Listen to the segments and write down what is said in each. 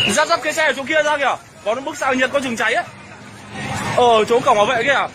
Dắt cái xe ở chỗ kia ra kìa. Có bức xạ nhiệt có chừng cháy ấy. Ở chỗ cổng bảo vệ kìa.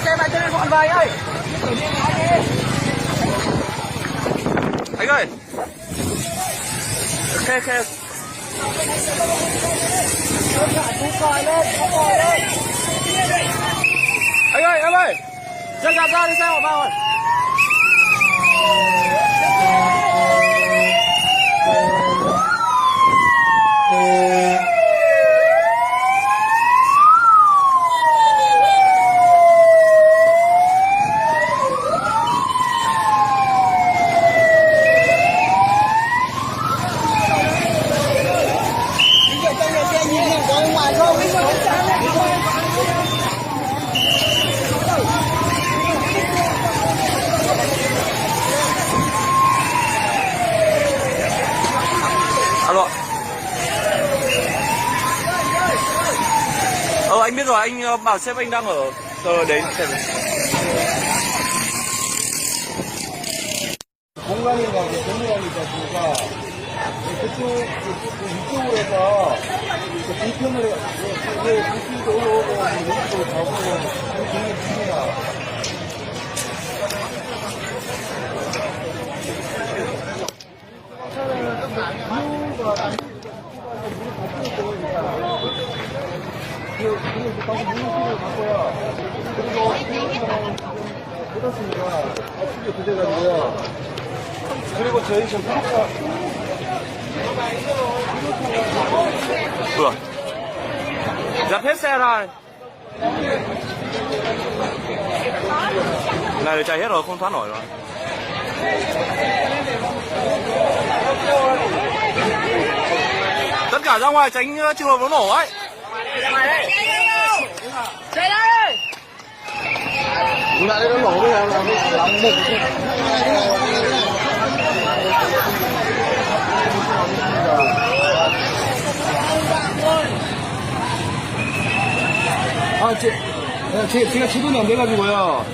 Xe bạn chơi bọn vầy ơi. Anh ơi. Khe. Anh ơi, em ơi. Dân gạt ra đi xe của bao rồi. Alo. Anh biết rồi, anh bảo sếp anh đang ở đến. 공간이나 공간이다 보니까 이쪽으로 해서 뒤편을 뒤쪽도 올라오고 여기도 가고 굉장히 큽니다. 그리고 저희 지금 Vừa. Dắt hết xe ra. Này chạy hết rồi, không thoát nổi rồi. Tất cả ra ngoài tránh trường hợp nó nổ ấy. Chạy đây. lại nó nổ bây giờ là lòng bụng. 제가 지분이 안 돼가지고요.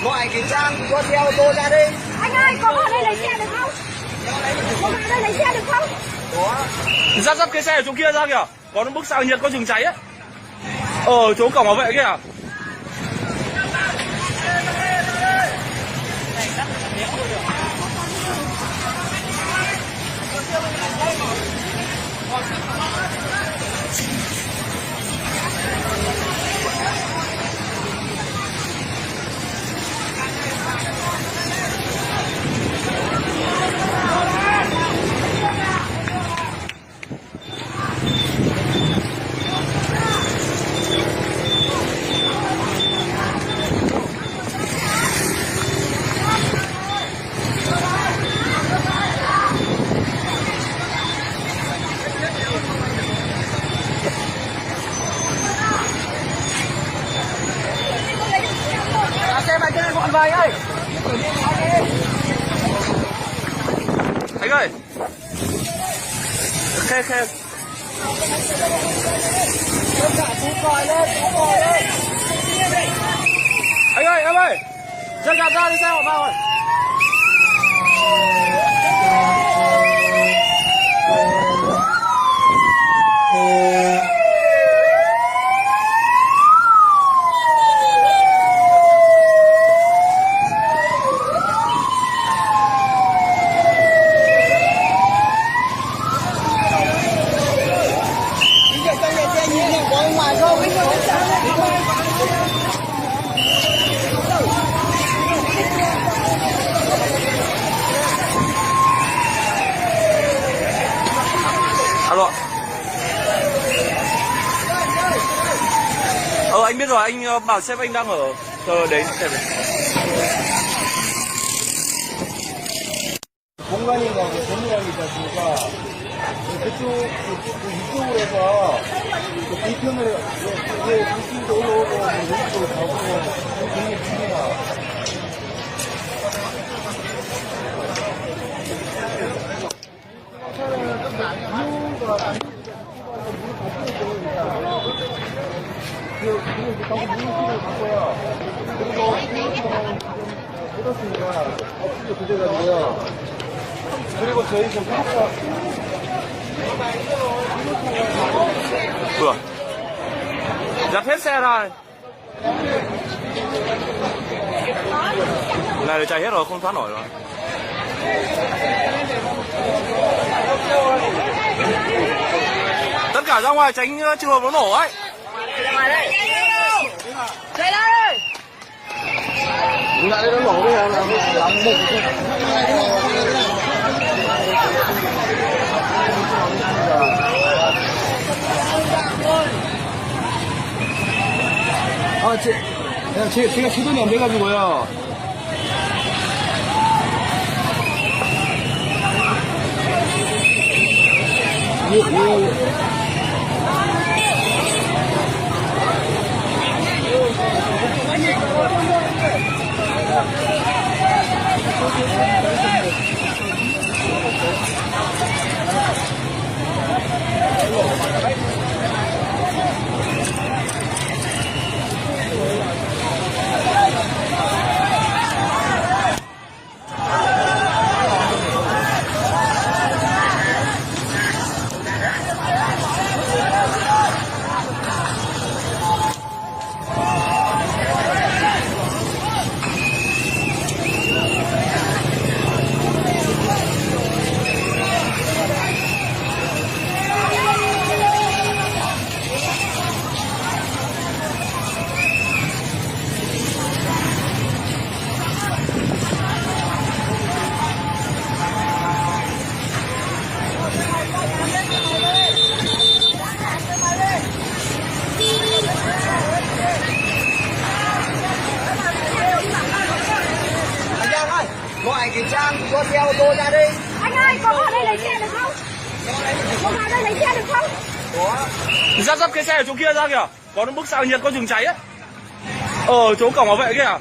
Mọi cái trang có xe ô tô ra đi. Anh ơi, có vào đây lấy xe được không? Có vào đây lấy xe được không? Dắt cái xe ở chỗ kia ra kìa. Có bức xạ nhiệt có chừng cháy ấy. Ở chỗ cổng bảo vệ kìa. ok. Anh ơi, dân gạt ra đi xe họ vào rồi. Alo. Anh biết rồi, anh bảo sếp anh đang ở chờ đến. 공간인가 건물이 있다 보니까 이쪽으로 해서 뒤편으로 뒤쪽으로 올라오고 왼쪽으로 가고 굉장히 큽니다. 그리고 저희 좀 Vừa. Dắt hết xe ra. Này là chạy hết rồi, không thoát nổi rồi. Tất cả ra ngoài tránh trường hợp nó nổ ấy. Chạy đây! lại nó nổ bây giờ là làm một 제가 시동이 안 돼가지고요. Gọi kiểm tra có xe ô tô ra đi. Anh ơi, có vào đây lấy xe được không? Có vào đây lấy xe được không? Dắt cái xe ở chỗ kia ra kìa. Có bức xạ nhiệt có rừng cháy ấy. Ở chỗ cổng bảo vệ kìa.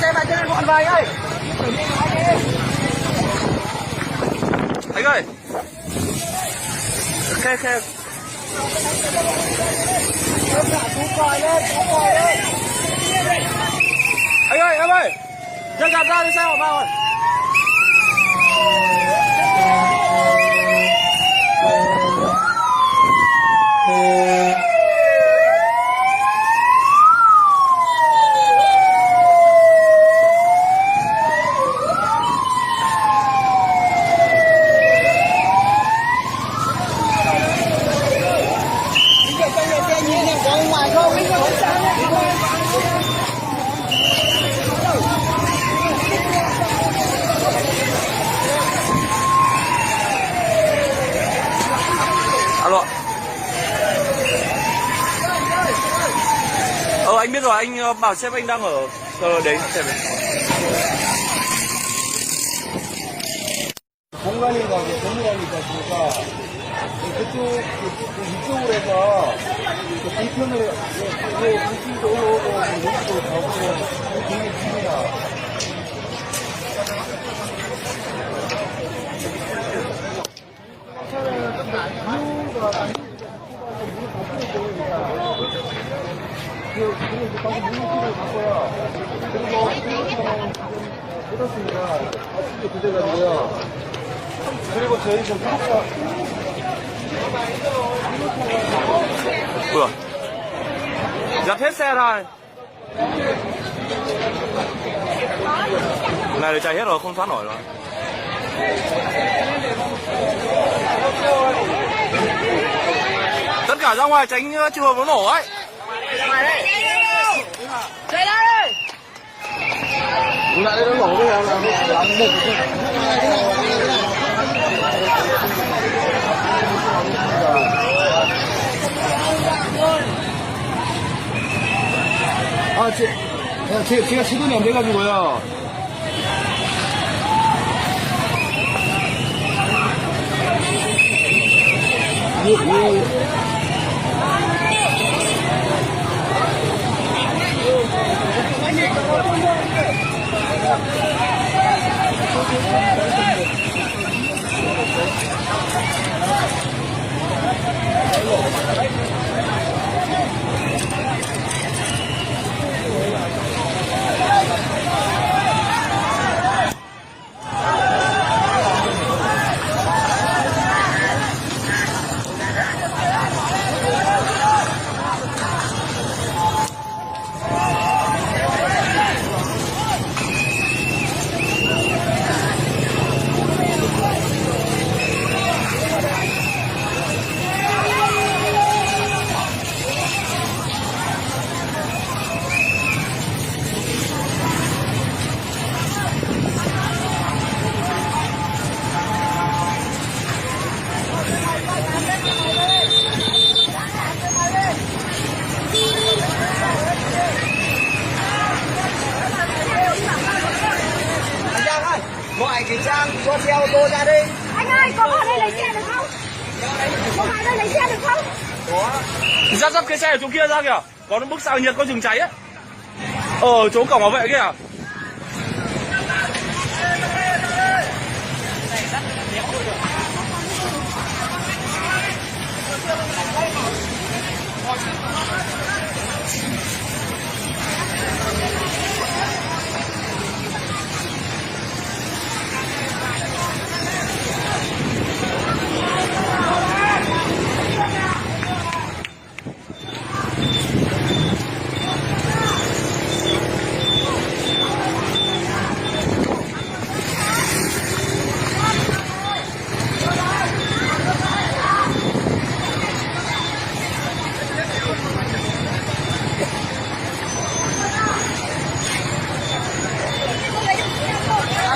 Xe vào trên gọn vào anh ơi. Anh ơi. Ok. Anh ơi. Dân gạt ra đi xe họ vào rồi. anh biết rồi, anh bảo sếp anh đang ở đấy xem này. 공간인가 건물하니까 보니까 이쪽으로 해서 뒤편으로 불길도 올라오고 여기도 가고 되게 깁니다. 그리고 저희 저 Ủa, dập hết xe rồi. Này là chạy hết rồi, không thoát nổi rồi. Tất cả ra ngoài tránh trường hợp nó nổ ấy. Chạy ra đây. lại đây nó nổ bây giờ là một 제가 시동이 안 돼가지고요. Gọi cái Trang cho xe ô tô ra đi. Anh ơi, có vào đây lấy xe được không? Có vào đây lấy xe được không? Dắt dắt cái xe ở chỗ kia ra kìa. Có nó bức xạ nhiệt có rừng cháy ấy. Ở chỗ cổng bảo vệ kìa.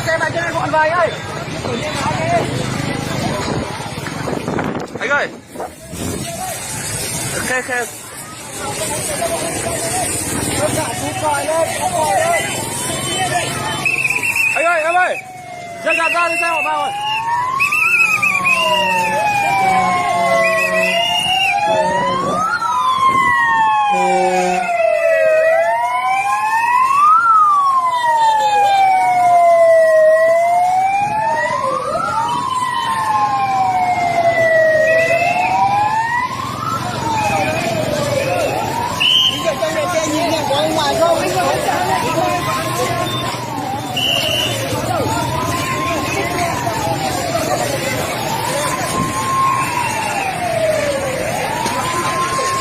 Xe bàn chân này bọn vầy ơi. Anh ơi. Khe khe. Anh ơi, em ơi. Ra đi xe họ vào rồi.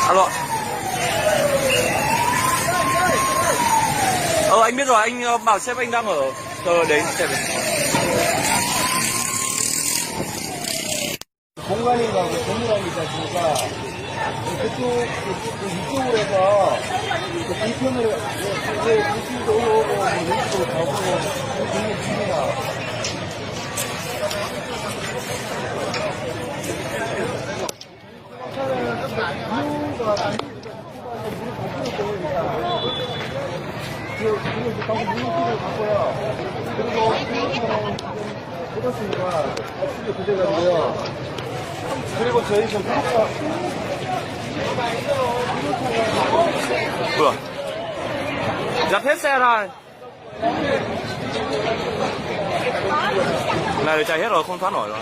Alo. Anh biết rồi, anh bảo sếp anh đang ở đấy xem này. 공간인가 건물하니까 보니까 이쪽으로 해서 뒤편으로 불길도 올라오고 여기도 가고 되게 깁니다. 가서 물건을 갖고요. 그리고 해줬으니까 어떻게 구제가고요. 그리고 저희 좀 평가 Vừa. Dập hết xe rồi. Này chạy hết rồi, không thoát nổi rồi.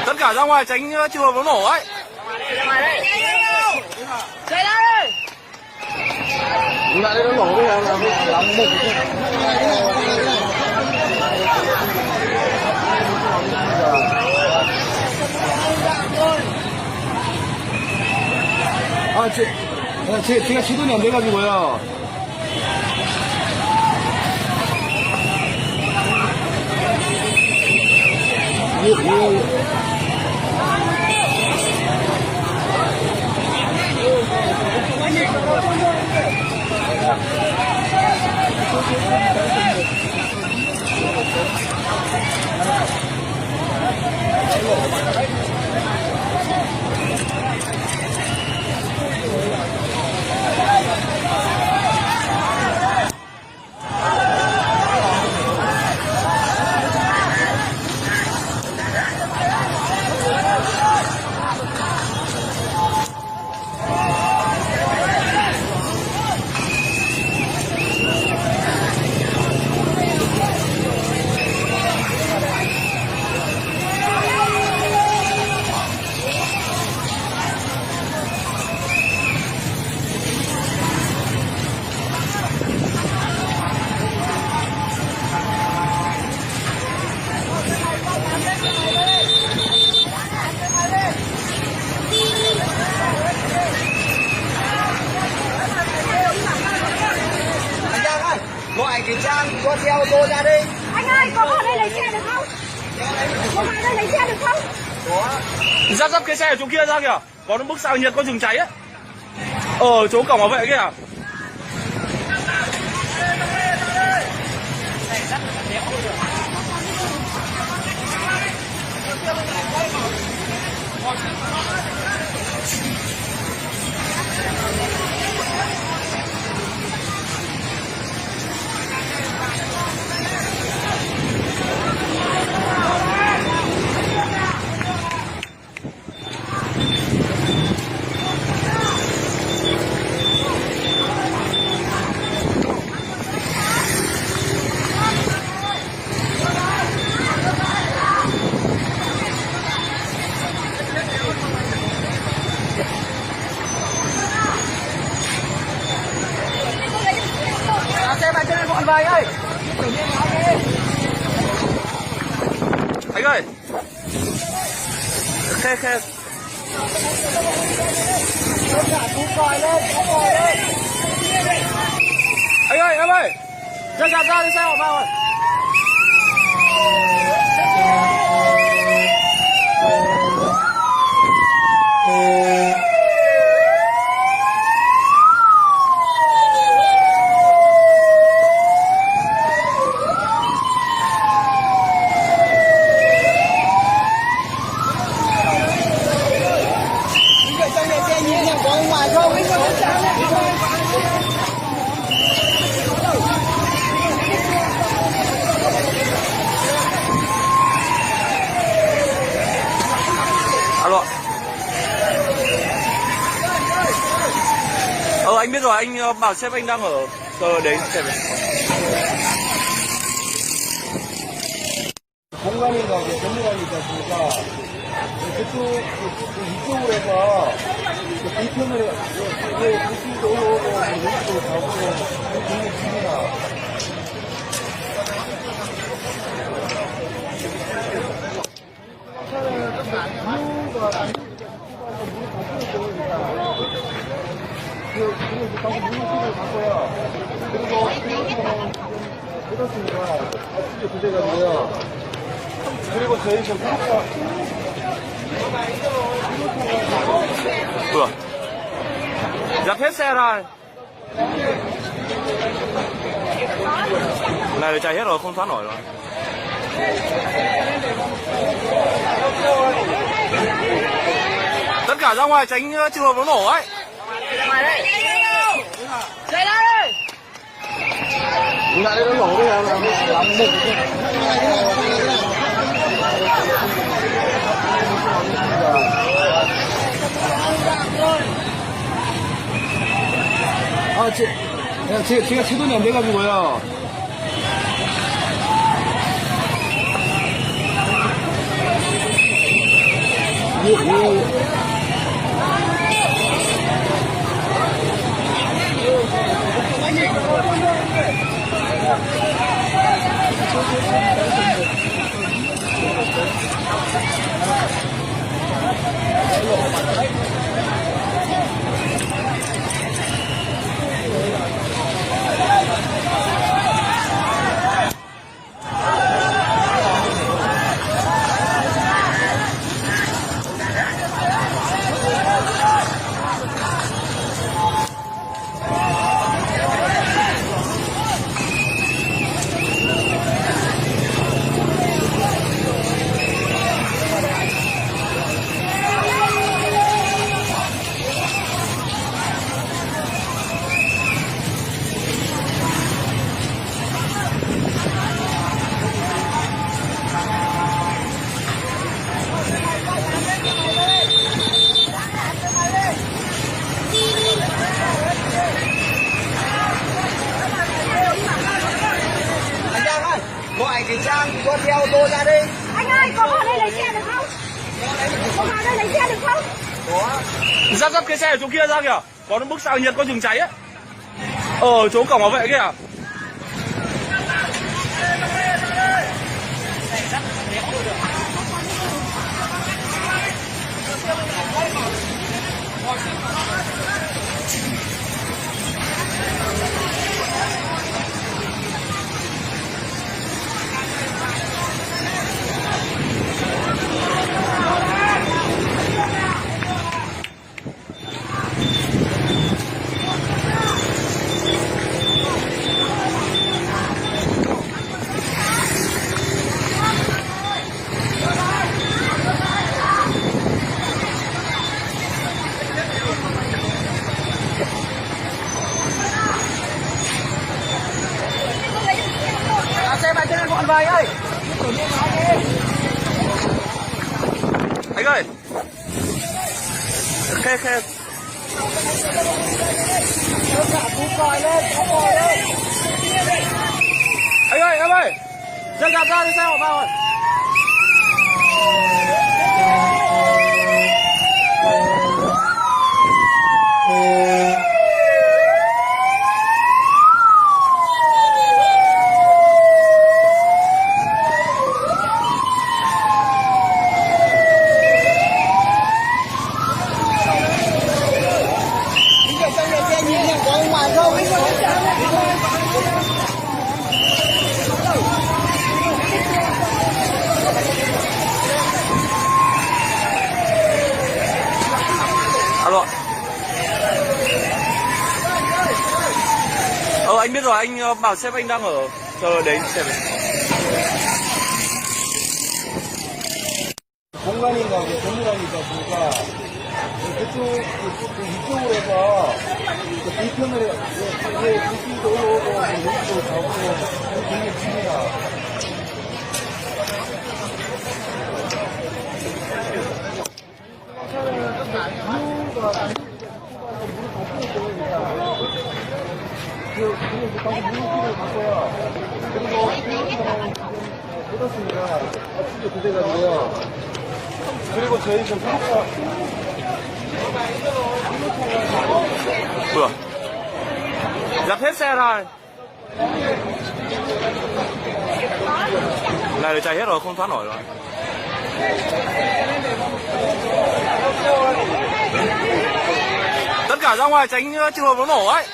Tất cả ra ngoài tránh trường hợp nó nổ ấy. Chạy ra đây. lại đây nó nổ bây giờ là một 제가 시동이 안 돼가지고요. Gọi cái Trang cho xe ô tô ra đi. Anh ơi, có vào đây lấy xe được không? Có vào đây lấy xe được không? Dắt cái xe ở chỗ kia ra kìa. Có bức xạ nhiệt có rừng cháy ấy. Ở chỗ cổng bảo vệ kìa. Xe vào cho nên bọn vầy ơi. Anh ơi. Khe. Anh ơi, em ơi. Ra đi xe họ vào rồi. Alo. Anh biết rồi, anh bảo sếp anh đang ở đấy xem này. 공간이가 전문가니까 보니까 그쪽 이쪽으로 해서 불편을 이게 불편도 오고 여기도 가고 굉장히 깁니다. 그리고 가서 물건을 갖고요. 그리고 해줬으니까 어떻게 구제가고요. 그리고 저희 좀 평가 Vừa. Dập hết xe rồi. Này chạy hết rồi, không thoát nổi rồi. Tất cả ra ngoài tránh trường hợp nó nổ ấy. Ngoài đây. Chạy ra đây. Lại đây nó nổ đây là làm một. 제가 제돈이 안 돼가지고요. Gọi thì Trang có theo ô tô ra đi. Anh ơi, có vào đây lấy xe được không? Có vào đây lấy xe được không? Dắt cái xe ở chỗ kia ra kìa. Có nó bức xạ nhiệt có chừng cháy ấy. Ở chỗ cổng bảo vệ kìa. Xe vào trên con vai ơi. Anh ơi. Khe. Anh ơi, em ơi. Dừng đạp ra đi xe của bao rồi. Alo. Anh biết rồi, anh bảo sếp anh đang ở chờ đến xe về. 공간인가 건물하니까 보니까 이쪽으로 해서 불편을 불길도 오고 여기도 가고 굉장히 깁니다. 방금 물기를 바꿔요. 그리고 뜯었습니다. 진짜 그래가지고요. 그리고 저희 저 구독자 Vừa. Dắt hết xe rồi. Này để chạy hết rồi, không thoát nổi rồi. Tất cả ra ngoài tránh trường hợp nó nổ ấy.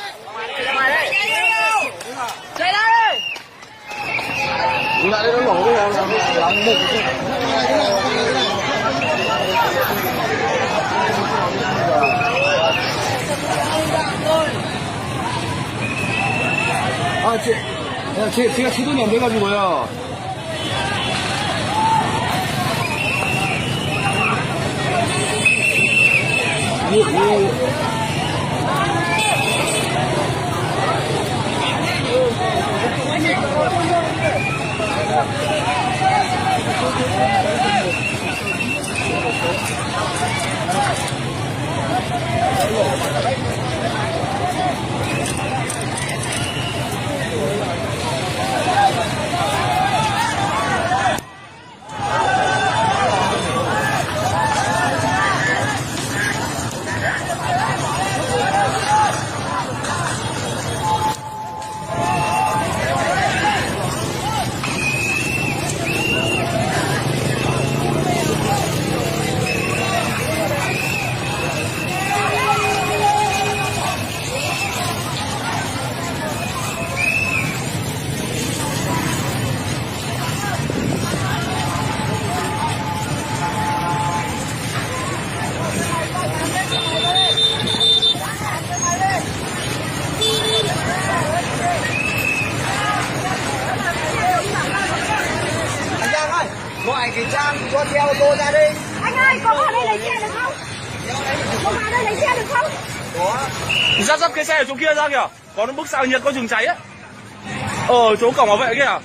Ngoài đây. Chạy ra đây. lại đây nó nổ đây là làm một. 제가 제돈이 안 돼가지고요. Anh Giang ơi, gọi cái Trang cho xe ô tô ra đi. Anh ơi, có vào đây lấy xe được không? Có vào đây lấy xe được không? Dắt cái xe ở chỗ kia ra kìa. Có nó bức xạ nhiệt có chừng cháy á. Chỗ cổng bảo vệ kìa.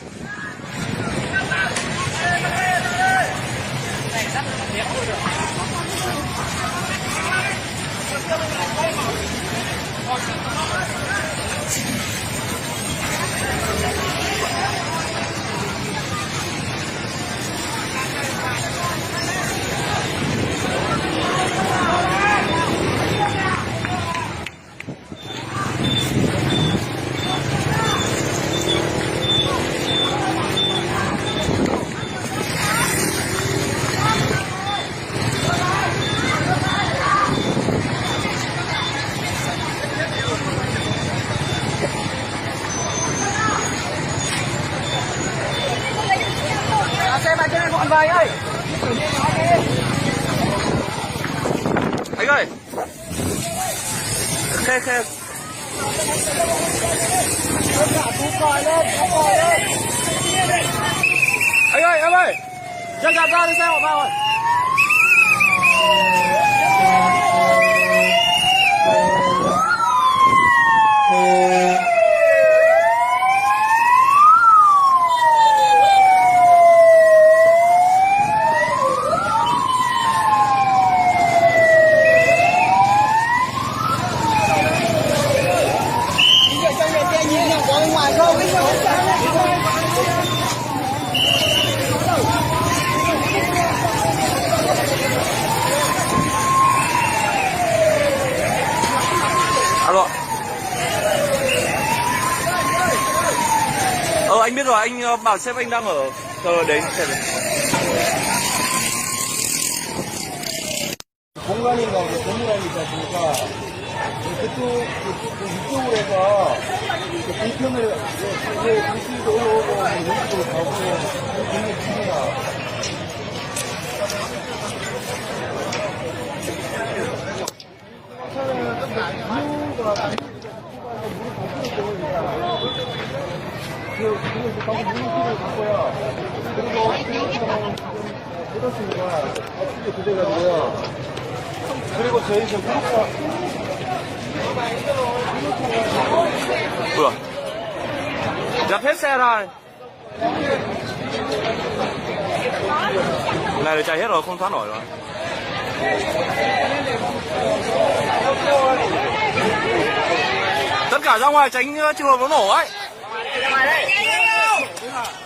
Xe vào trên gọn vào anh ơi. Anh ơi. Khe. Anh ơi, em ơi. Chân gạt ra đi xe của bao rồi. Alo. Anh biết rồi, anh bảo sếp anh đang ở đấy. 공간인가 건물안이 있지 않습니까? 이쪽으로 해서 불편을 당신도 올라오고 여기도 가고 굉장히 깁니다. 그리고 저희 저 구독자 Vừa. Dập hết xe rồi. Này là chạy hết rồi, không thoát nổi rồi. Tất cả ra ngoài tránh trường hợp nó nổ ấy.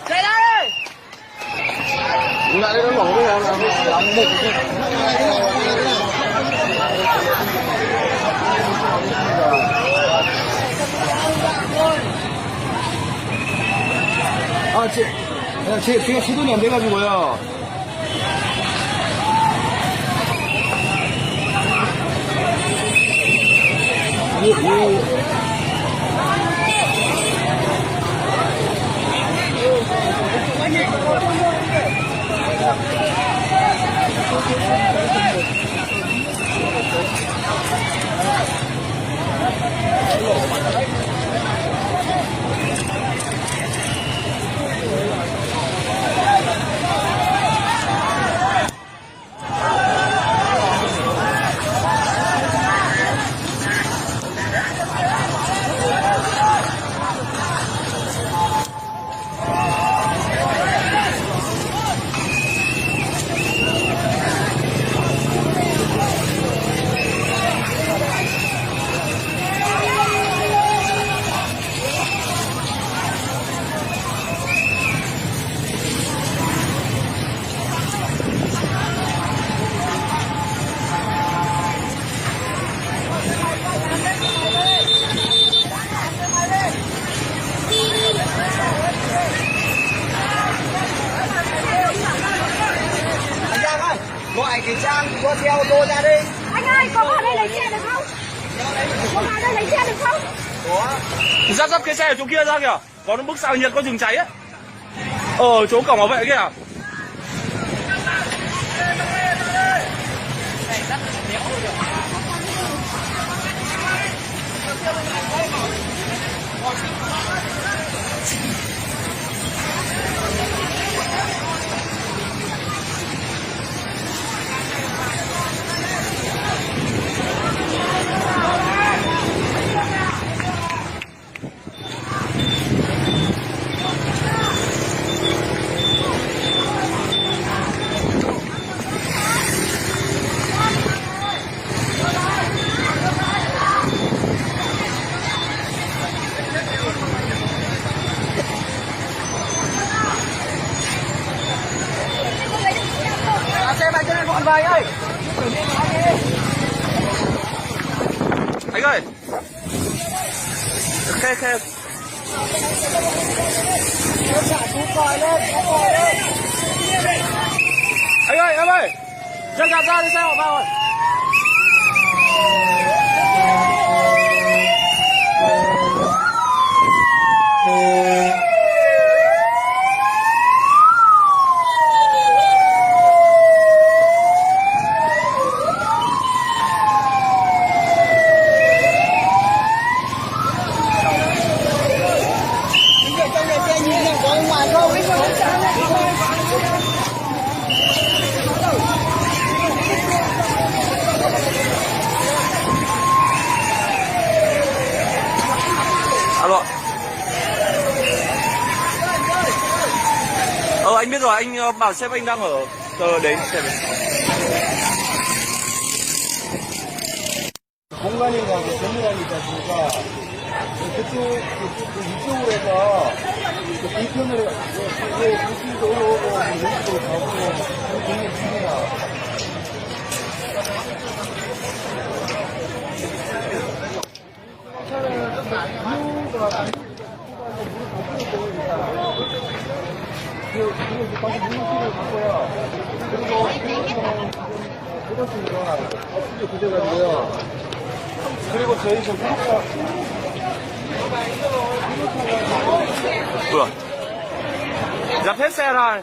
Chạy đây. lại nó nổ bây giờ là làm một 제가 시동이 안 돼가지고요. xe ô tô ra đi. Anh ơi, có vào đây lấy xe được không? Có vào đây lấy xe được không? Dắt cái xe ở chỗ kia ra kìa. Có bức xạ nhiệt có rừng cháy ấy. Ở chỗ cổng bảo vệ kìa. Xe bay trên con vầy ơi. Anh ơi. Khe. Anh ơi, em ơi. Dân gạt ra đi xe họ vào rồi. Alo. Anh biết rồi, anh bảo sếp anh đang ở đến xe đến. 공간이 가고 건물이 있다 보니까 이쪽으로 해서 뒤편으로 이쪽도 올라오고 여기도 가고 굉장히 깁니다. 그리고 저희 지금 구독자 Vừa. Dắt hết xe ra.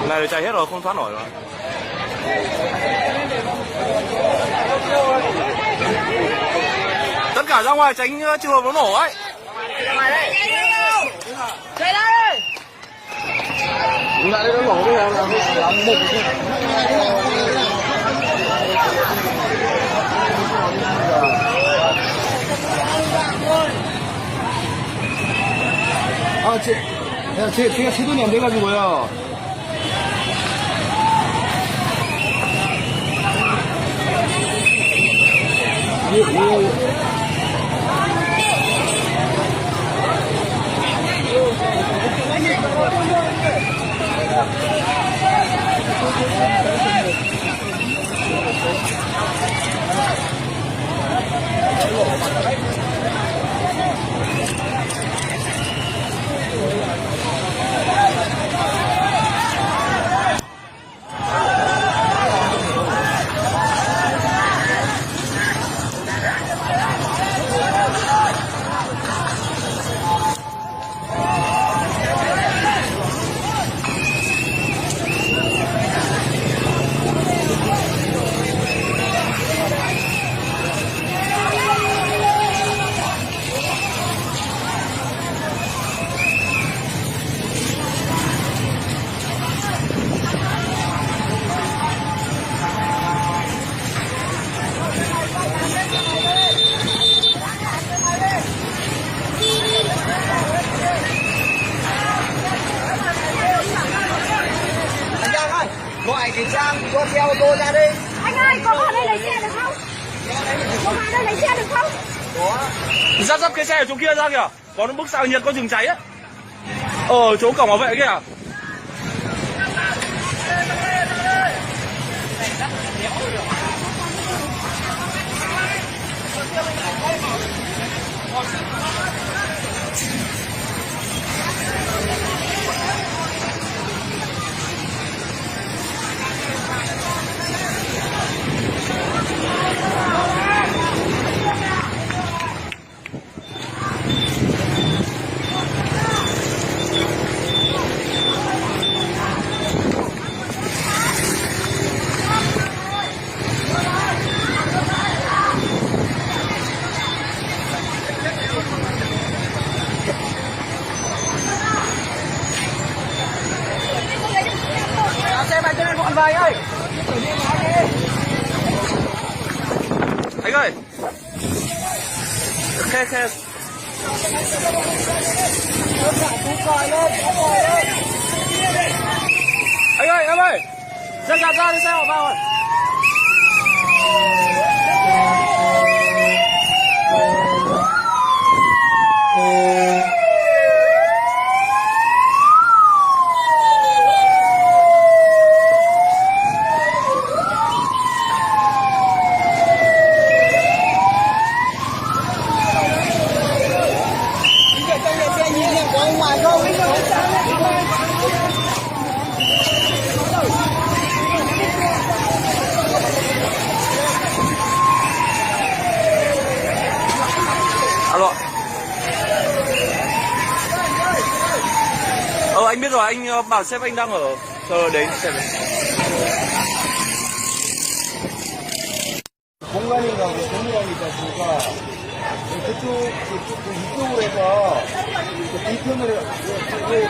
Này chạy hết rồi, không thoát nổi rồi. Tất cả ra ngoài tránh trường hợp nó nổ ấy. Chạy ra đi. lại đây nó nổ bây giờ làm một 제가 세돈이 안 돼가지고요. Gọi thì Trang cho xe ô tô ra đi. Anh ơi, có vào đây lấy xe được không? Có vào đây lấy xe được không? Dắt cái xe ở chỗ kia ra kìa. Có bức xạ nhiệt có rừng cháy ấy. Ở chỗ cổng bảo vệ kìa. Ok. Anh ơi, em ơi, ra đi xe họ vào rồi. Alo. Anh biết rồi, anh bảo sếp anh đang ở chờ đến xe đến. 공간인가 뭐 공간이다 보니까 이쪽으로 해서 뒤편으로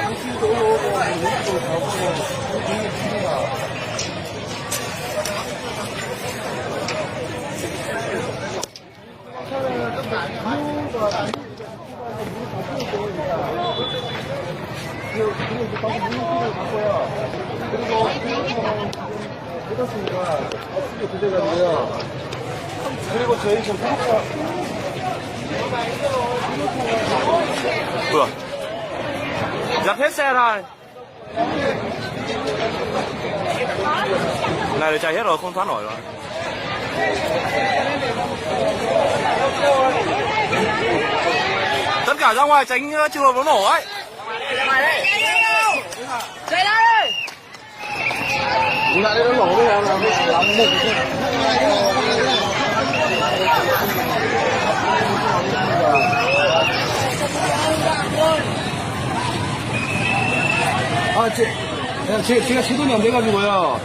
당신도 올라오고 왼쪽으로 가고 되게 깁니다. 그렇습니다. 어떻게 부재가고요. 그리고 저희 지금 구독자 Vừa. Dắt hết xe rồi. Này là chạy hết rồi, không thoát nổi rồi. Tất cả ra ngoài tránh trường hợp nó nổ ấy. Chạy đây. lại nó nổ bây giờ là làm một 제가 시동이 안 돼가지고요.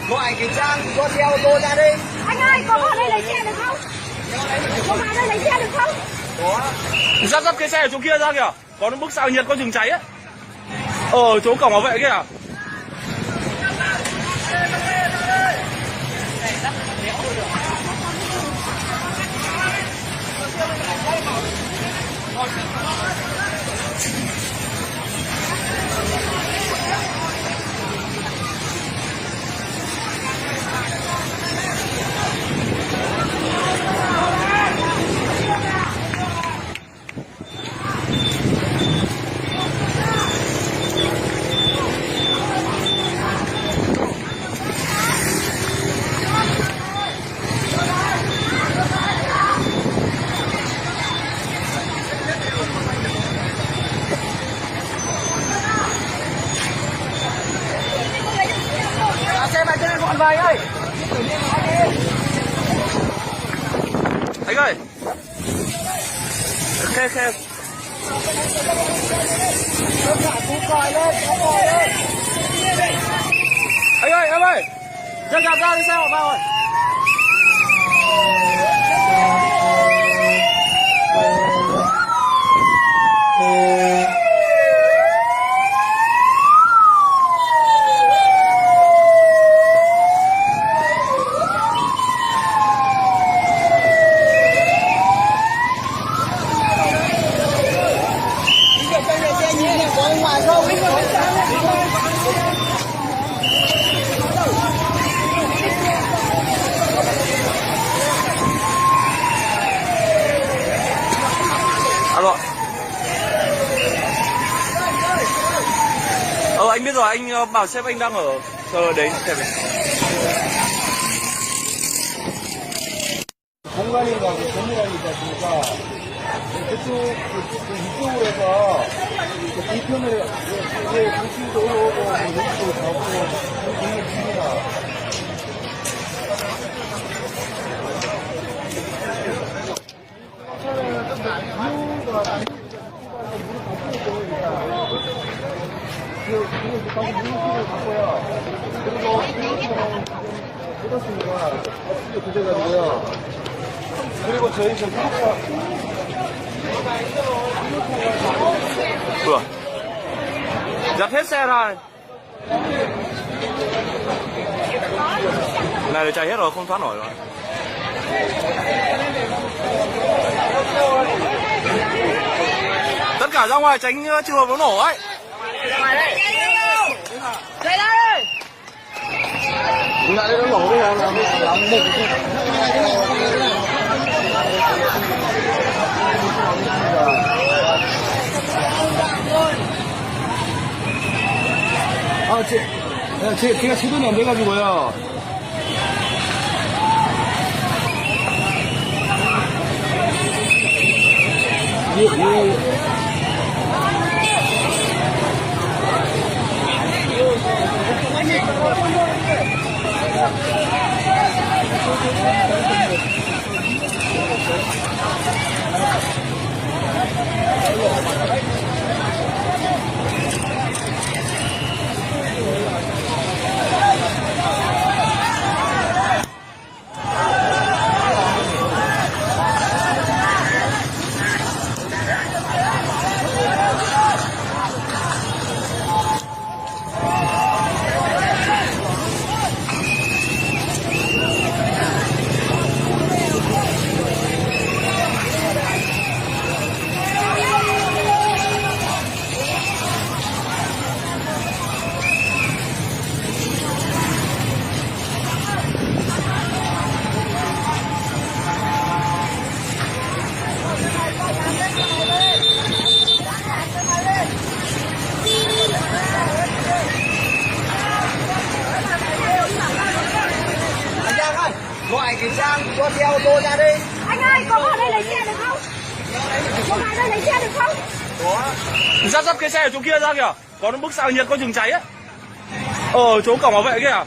Gọi cái Trang cho xe ô tô ra đi. Anh ơi, có vào đây lấy xe được không? Có vào đây lấy xe được không? Dắt cái xe ở chỗ kia ra kìa. Có bức xạ nhiệt có chừng cháy ấy. Ở chỗ cổng bảo vệ kìa. Xe bài trên gọn vài ơi. Anh ơi. Ok. Anh ơi, em ơi. Ra đi xe họ vào rồi. Alo. Anh biết rồi, anh bảo sếp anh đang ở chờ đến xem. 공간인가 그 건물안이 있지 않습니까? 이쪽으로 해서 그 뒤편을 이제 도시도 올라오고 여기도 가고 그런 중입니다. 그리고 저희 저 구독자 Vừa. Dập hết xe rồi. Này là chạy hết rồi, không thoát nổi rồi. Tất cả ra ngoài tránh trường hợp nó nổ ấy. Chạy đây. lại nó nổ bây giờ là một 제가 제동이 안 돼가지고요. 예. Gọi cái Giang cho theo ô tô ra đi. Anh ơi, có ở đây lấy xe được không? Có ở đây lấy xe được không? Dắt cái xe ở chỗ kia ra kìa. Có nó bức xạ nhiệt có chừng cháy á. Ở chỗ cổng bảo vệ kìa.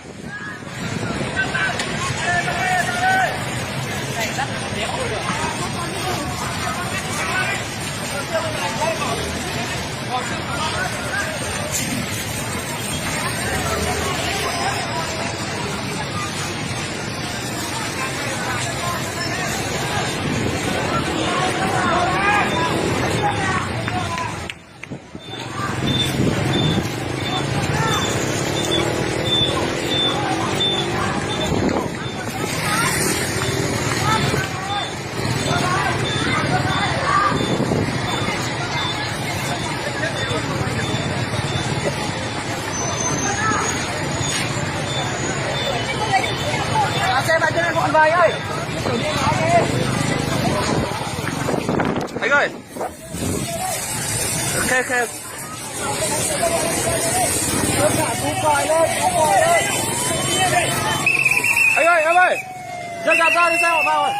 Xe vào cho nên gọn vào anh ơi. Anh ơi. Ok. Anh ơi. Dân gạt ra đi xe họ vào rồi.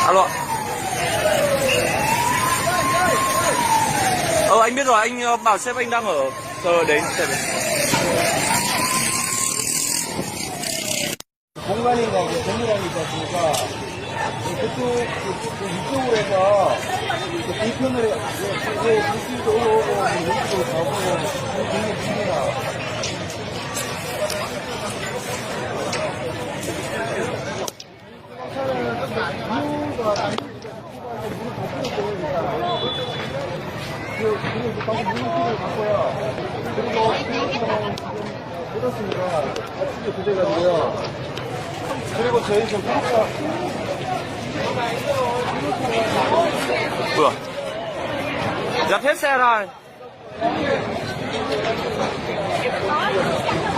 Alo. Anh biết rồi, anh bảo sếp anh đang ở chờ đến xem. 공간인가 그 건물안이 있지 않습니까? 이쪽으로 해서 그 뒤편을 이제 도시도 올라오고 여기도 가고 그런 중입니다. 그리고 저희 지금 프로가 Ủa, dập hết xe rồi.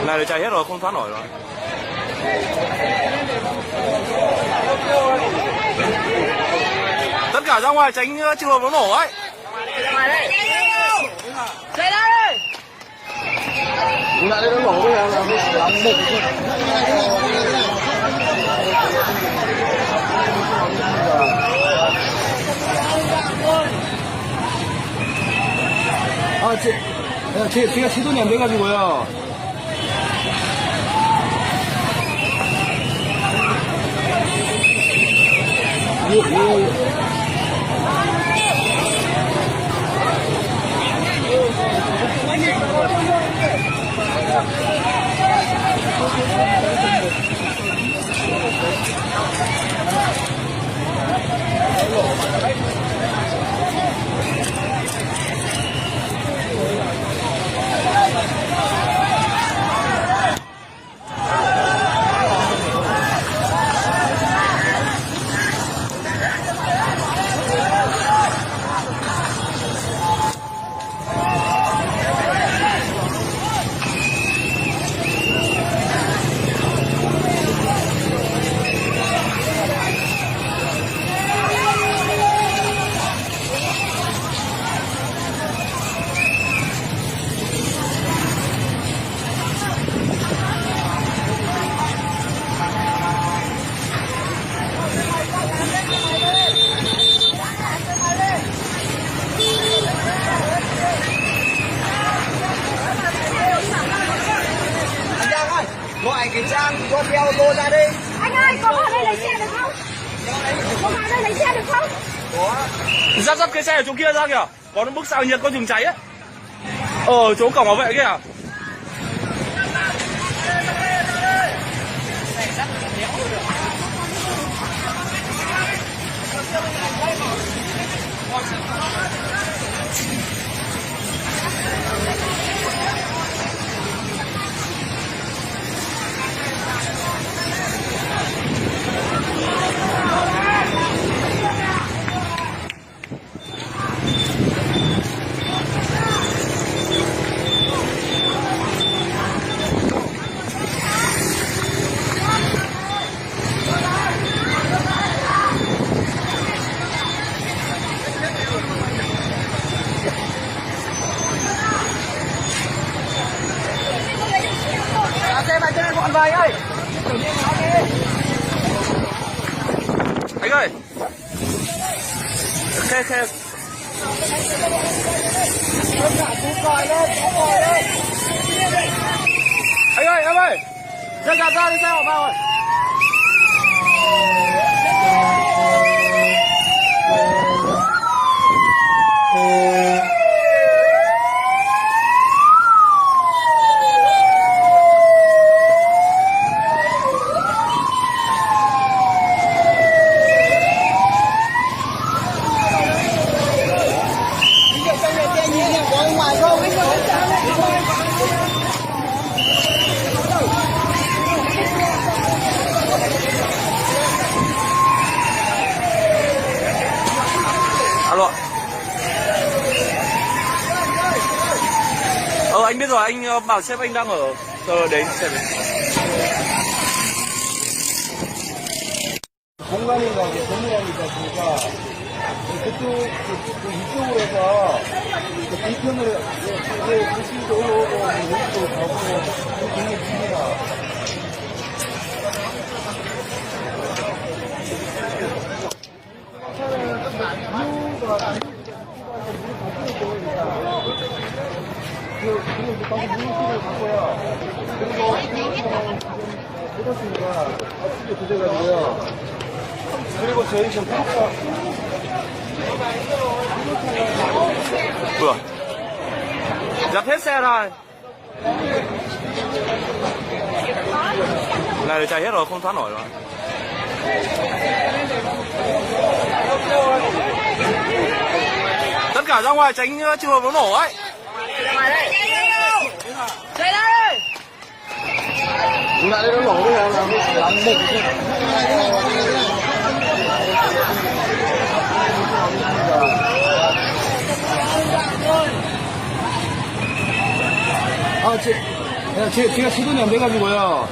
Này là chạy hết rồi, không thoát nổi rồi. Tất cả ra ngoài tránh trường hợp nó nổ ấy. Chạy ra đây. lại đây nó nổ bây giờ là làm một 제가 시동이 안 돼가지고요. Gọi kiểm tra cho theo ô tô ra đi. Anh ơi, có vào đây lấy xe được không? Có vào đây lấy xe được không? Dắt cái xe ở chỗ kia ra kìa. Có bức xạ nhiệt có chùm cháy ấy. Ở chỗ cổng bảo vệ kìa. Xe mà trên bọn vầy ơi. Anh ơi. Khe. Anh ơi, em ơi. Ra đi xe họ vào rồi. Alo. Anh biết rồi, anh bảo sếp anh đang ở đến xe đến. 공간이가 건물이다 보니까 이쪽으로 해서 뒤편으로 이제 도시도 오고 여기도 가고 굉장히 깁니다. 그리고 이제 방금 물질을 갖고요. 그리고 해뒀으니까 어떻게 조져가지고요. 그리고 저희 지금 프로가 Ủa. Dập hết xe rồi. Này là chạy hết rồi, không thoát nổi rồi. cả ra ngoài tránh trường hợp nó nổ ấy. Chạy đây. Lại đây nó nổ bây giờ là làm một. 제가 시동이 안 돼가지고요.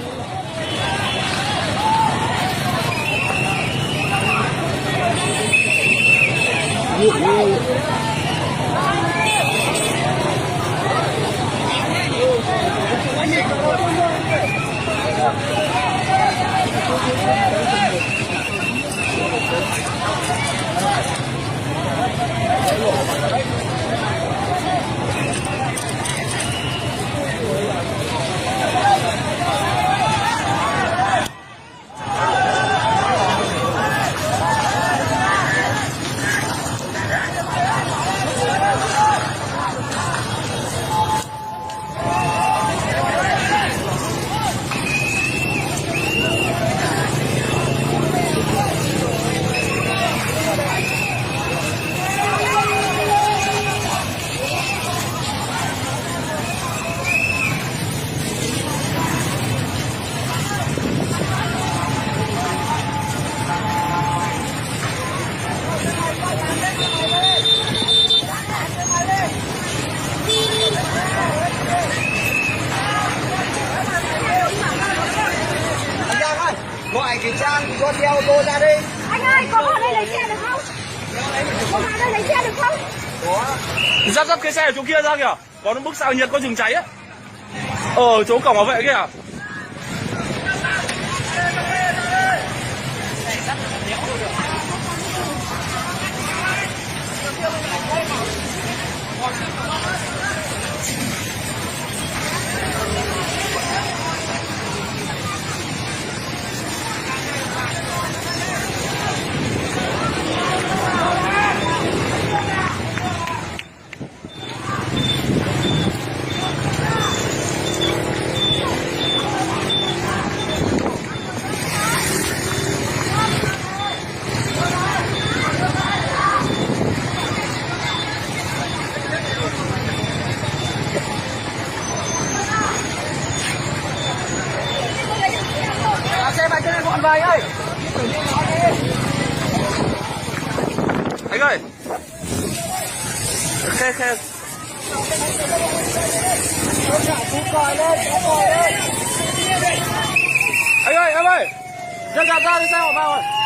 Gọi cái Trang cho theo ô tô ra đi. Anh ơi, có vào đây lấy xe được không? Có vào đây lấy xe được không? Dắt cái xe ở chỗ kia ra kìa. Có nó bức xạ nhiệt có rừng cháy á. Ở chỗ cổng bảo vệ kìa. Xe vào cho nên bọn vầy ơi. Anh ơi. Khe. Anh ơi, em ơi. Ra đi xe hỏa vào rồi.